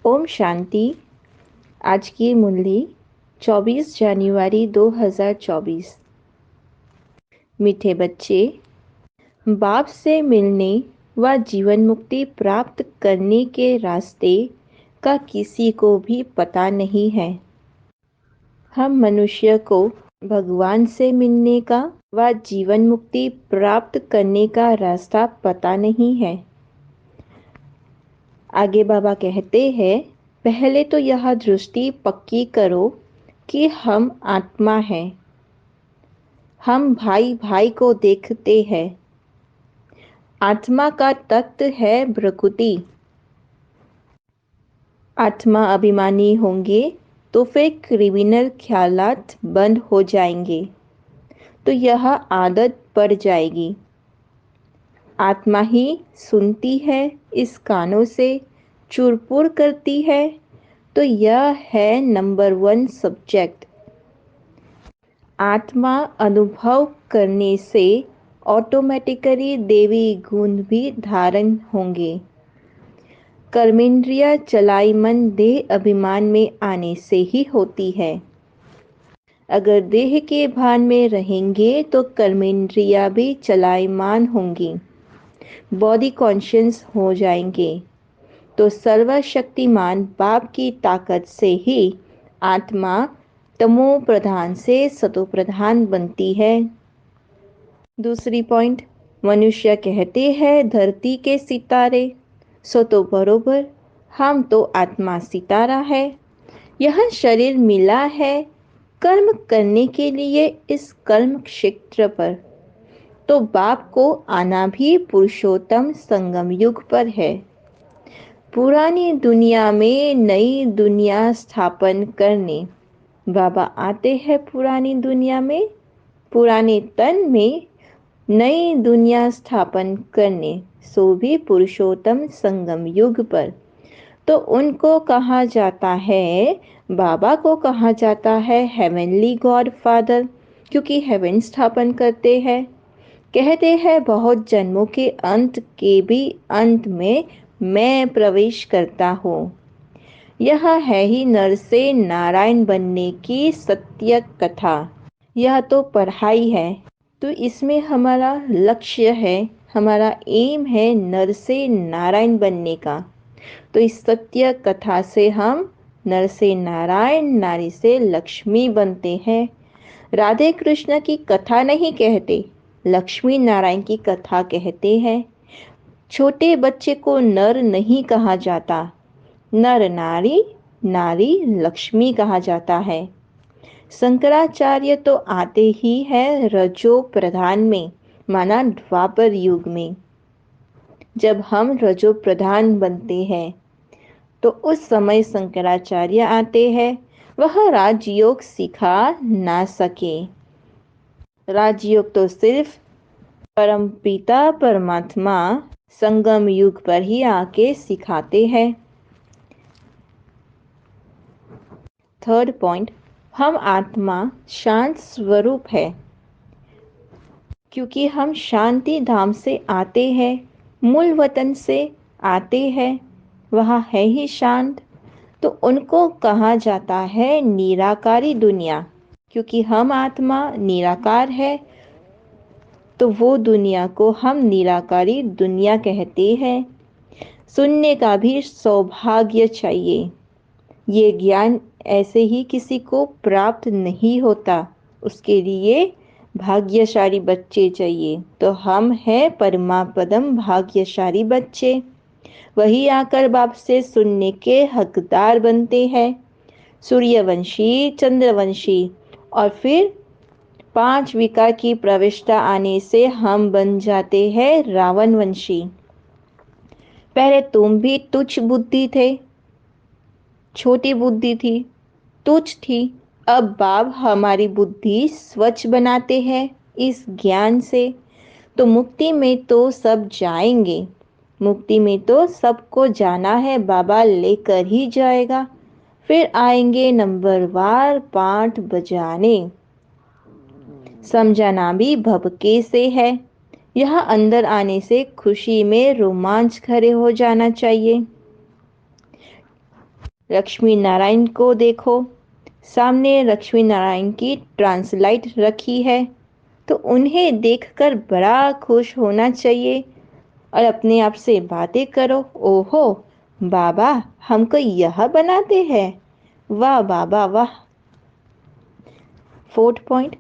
ओम शांति। आज की मुरली 24 जनवरी 2024। मीठे बच्चे, बाप से मिलने व जीवन मुक्ति प्राप्त करने के रास्ते का किसी को भी पता नहीं है। हम मनुष्य को भगवान से मिलने का व जीवन मुक्ति प्राप्त करने का रास्ता पता नहीं है। आगे बाबा कहते हैं, पहले तो यह दृष्टि पक्की करो कि हम आत्मा हैं। हम भाई भाई को देखते हैं। आत्मा का तत्व है प्रकृति। आत्मा अभिमानी होंगे तो फिर क्रिमिनल ख्यालात बंद हो जाएंगे, तो यह आदत पड़ जाएगी। आत्मा ही सुनती है, इस कानों से चुरपुर करती है, तो यह है नंबर 1 सब्जेक्ट। आत्मा अनुभव करने से ऑटोमेटिकली देवी गुण भी धारण होंगे। कर्मेंद्रिय चलाई मन देह अभिमान में आने से ही होती है। अगर देह के भान में रहेंगे तो कर्मेंद्रिया भी चलायमान होंगी, बॉडी कॉन्शियस हो जाएंगे, तो सर्वशक्तिमान बाप की ताकत से ही आत्मा तमो प्रधान से सतो प्रधान बनती है। दूसरी पॉइंट, मनुष्य कहते हैं धरती के सितारे, सो तो बरोबर, हम तो आत्मा सितारा है। यह शरीर मिला है कर्म करने के लिए इस कर्म क्षेत्र पर, तो बाप को आना भी पुरुषोत्तम संगम युग पर है। पुरानी दुनिया में नई दुनिया स्थापन करने बाबा आते हैं। पुरानी दुनिया में, पुराने तन में नई दुनिया स्थापन करने, सो भी पुरुषोत्तम संगम युग पर। तो उनको कहा जाता है, बाबा को कहा जाता है हेवनली गॉड फादर, क्योंकि हेवन स्थापन करते हैं। कहते हैं बहुत जन्मों के अंत के भी अंत में मैं प्रवेश करता हूँ। यह है ही नर से नारायण बनने की सत्य कथा। यह तो पढ़ाई है, तो इसमें हमारा लक्ष्य है, हमारा एम है नर से नारायण बनने का। तो इस सत्य कथा से हम नर से नारायण, नारी से लक्ष्मी बनते हैं। राधे कृष्ण की कथा नहीं कहते, लक्ष्मी नारायण की कथा कहते हैं। छोटे बच्चे को नर नहीं कहा जाता, नर नारी, नारी लक्ष्मी कहा जाता है। शंकराचार्य तो आते ही है रजो प्रधान में, माना द्वापर युग में। जब हम रजो प्रधान बनते हैं तो उस समय शंकराचार्य आते हैं। वह राजयोग सिखा ना सके। राजयोग तो सिर्फ परमपिता परमात्मा संगम युग पर ही आके सिखाते हैं। थर्ड पॉइंट, हम आत्मा शांत स्वरूप है, क्योंकि हम शांति धाम से आते हैं, मूल वतन से आते हैं, वह है ही शांत। तो उनको कहा जाता है निराकारी दुनिया, क्योंकि हम आत्मा निराकार है, तो वो दुनिया को हम निराकारी दुनिया कहते हैं। सुनने का भी सौभाग्य चाहिए। ये ज्ञान ऐसे ही किसी को प्राप्त नहीं होता, उसके लिए भाग्यशाली बच्चे चाहिए। तो हम हैं परमापदम भाग्यशाली बच्चे, वही आकर बाप से सुनने के हकदार बनते हैं। सूर्यवंशी, चंद्रवंशी और फिर 5 विकार की प्रविष्टा आने से हम बन जाते हैं रावण वंशी। पहले तुम भी तुच्छ बुद्धि थे, छोटी बुद्धि थी, तुच्छ थी। अब बाप हमारी बुद्धि स्वच्छ बनाते हैं इस ज्ञान से। तो मुक्ति में तो सब जाएंगे, मुक्ति में तो सबको जाना है, बाबा लेकर ही जाएगा। फिर आएंगे नंबरवार पाठ बजाने। समझाना भी भबके से है। यह अंदर आने से खुशी में रोमांच खड़े हो जाना चाहिए। लक्ष्मी नारायण को देखो, सामने लक्ष्मी नारायण की ट्रांसलाइट रखी है, तो उन्हें देखकर बड़ा खुश होना चाहिए और अपने आप से बातें करो, ओहो बाबा हमको यह बनाते हैं, वाह बाबा वाह। फोर्थ पॉइंट,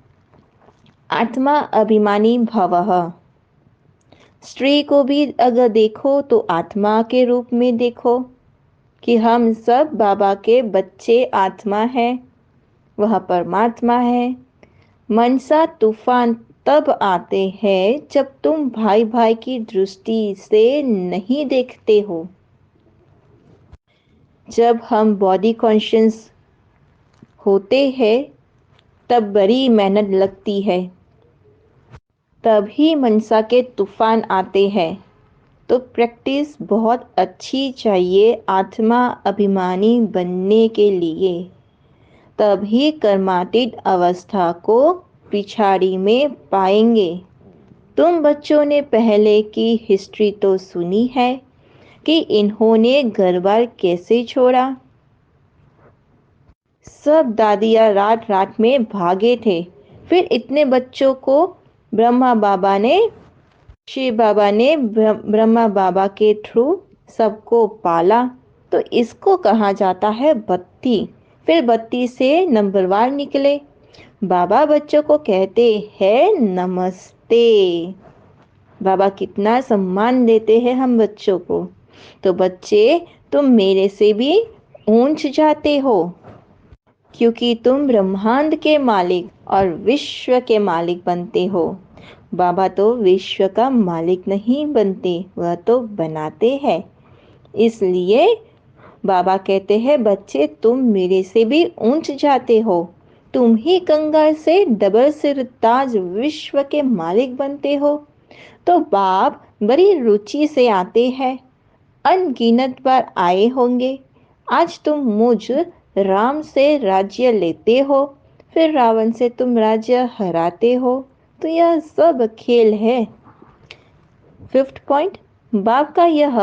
आत्मा अभिमानी भवः। स्त्री को भी अगर देखो तो आत्मा के रूप में देखो कि हम सब बाबा के बच्चे आत्मा है, वह परमात्मा है। मनसा तूफान तब आते हैं जब तुम भाई भाई की दृष्टि से नहीं देखते हो। जब हम बॉडी कॉन्शियस होते हैं तब बड़ी मेहनत लगती है, तभी मनसा के तूफान आते हैं। तो प्रैक्टिस बहुत अच्छी चाहिए आत्मा अभिमानी बनने के लिए, तभी कर्मातीत अवस्था को पिछाड़ी में पाएंगे। तुम बच्चों ने पहले की हिस्ट्री तो सुनी है कि इन्होंने घर बार कैसे छोड़ा। सब दादिया रात रात में भागे थे, फिर इतने बच्चों को ब्रह्मा बाबा ने शिव बाबा ने ब्रह्मा बाबा के थ्रू सबको पाला। तो इसको कहा जाता है बत्ती। फिर बत्ती से नंबरवार निकले। बाबा बच्चों को कहते हैं नमस्ते। बाबा कितना सम्मान देते हैं हम बच्चों को। तो बच्चे तुम मेरे से भी ऊंच जाते हो, क्योंकि तुम ब्रह्मांड के मालिक और विश्व के मालिक बनते हो। बाबा तो विश्व का मालिक नहीं बनते, वह तो बनाते हैं। इसलिए बाबा कहते हैं बच्चे तुम मेरे से भी ऊंच जाते हो, तुम ही कंगाल से डबल सिर ताज विश्व के मालिक बनते हो। तो बाप बड़ी रुचि से आते हैं, अनगिनत बार आए होंगे। आज तुम मुझ राम से राज्य लेते हो, फिर रावण से तुम राज्य हराते हो। तो यह सब खेल है। फिफ्थ पॉइंट, बाप का यह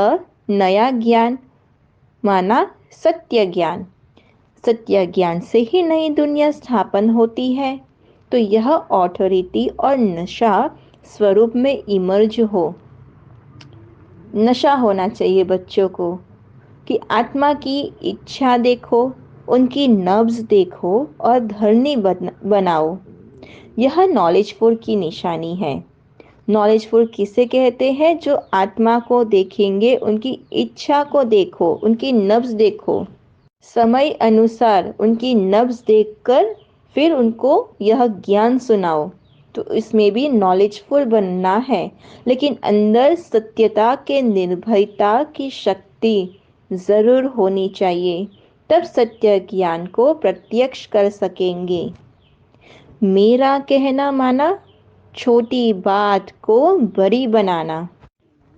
नया ज्ञान माना सत्य ज्ञान। सत्य ज्ञान से ही नई दुनिया स्थापन होती है। तो यह ऑथोरिटी और नशा स्वरूप में इमर्ज हो। नशा होना चाहिए बच्चों को कि आत्मा की इच्छा देखो, उनकी नब्ज देखो और धरनी बनाओ। यह नॉलेजफुल की निशानी है। नॉलेजफुल किसे कहते हैं? जो आत्मा को देखेंगे, उनकी इच्छा को देखो, उनकी नब्ज देखो, समय अनुसार उनकी नब्ज देखकर फिर उनको यह ज्ञान सुनाओ। तो इसमें भी नॉलेजफुल बनना है, लेकिन अंदर सत्यता के निर्भयता की शक्ति ज़रूर होनी चाहिए, तब सत्य ज्ञान को प्रत्यक्ष कर सकेंगे। मेरा कहना माना, छोटी बात को बड़ी बनाना।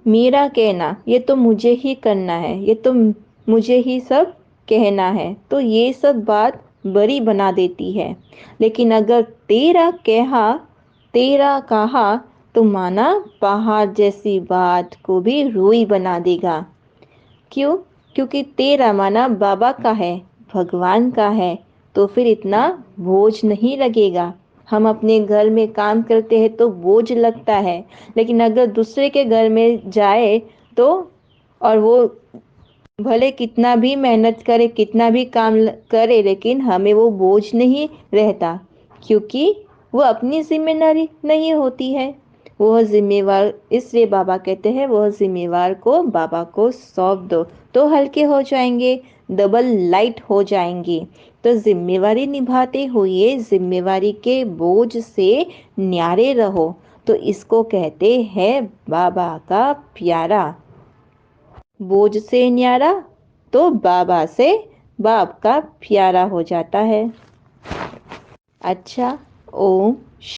मेरा कहना, ये तो मुझे ही करना है, ये तो मुझे ही सब कहना है, तो ये सब बात बड़ी बना देती है। लेकिन अगर तेरा कहा तो माना पहाड़ जैसी बात को भी रूई बना देगा। क्यों? क्योंकि तेरा माना बाबा का है, भगवान का है, तो फिर इतना बोझ नहीं लगेगा। हम अपने घर में काम करते हैं तो बोझ लगता है, लेकिन अगर दूसरे के घर में जाए तो, और वो भले कितना भी मेहनत करे, कितना भी काम करे, लेकिन हमें वो बोझ नहीं रहता, क्योंकि वो अपनी जिम्मेदारी नहीं होती है। वह जिम्मेवार, इसलिए बाबा कहते हैं वह जिम्मेवार को बाबा को सौंप दो तो हल्के हो जाएंगे, डबल लाइट हो जाएंगे। तो जिम्मेवारी निभाते हुए जिम्मेवारी के बोझ से न्यारे रहो। तो इसको कहते हैं बाबा का प्यारा। बोझ से न्यारा तो बाबा से बाप का प्यारा हो जाता है। अच्छा, ओम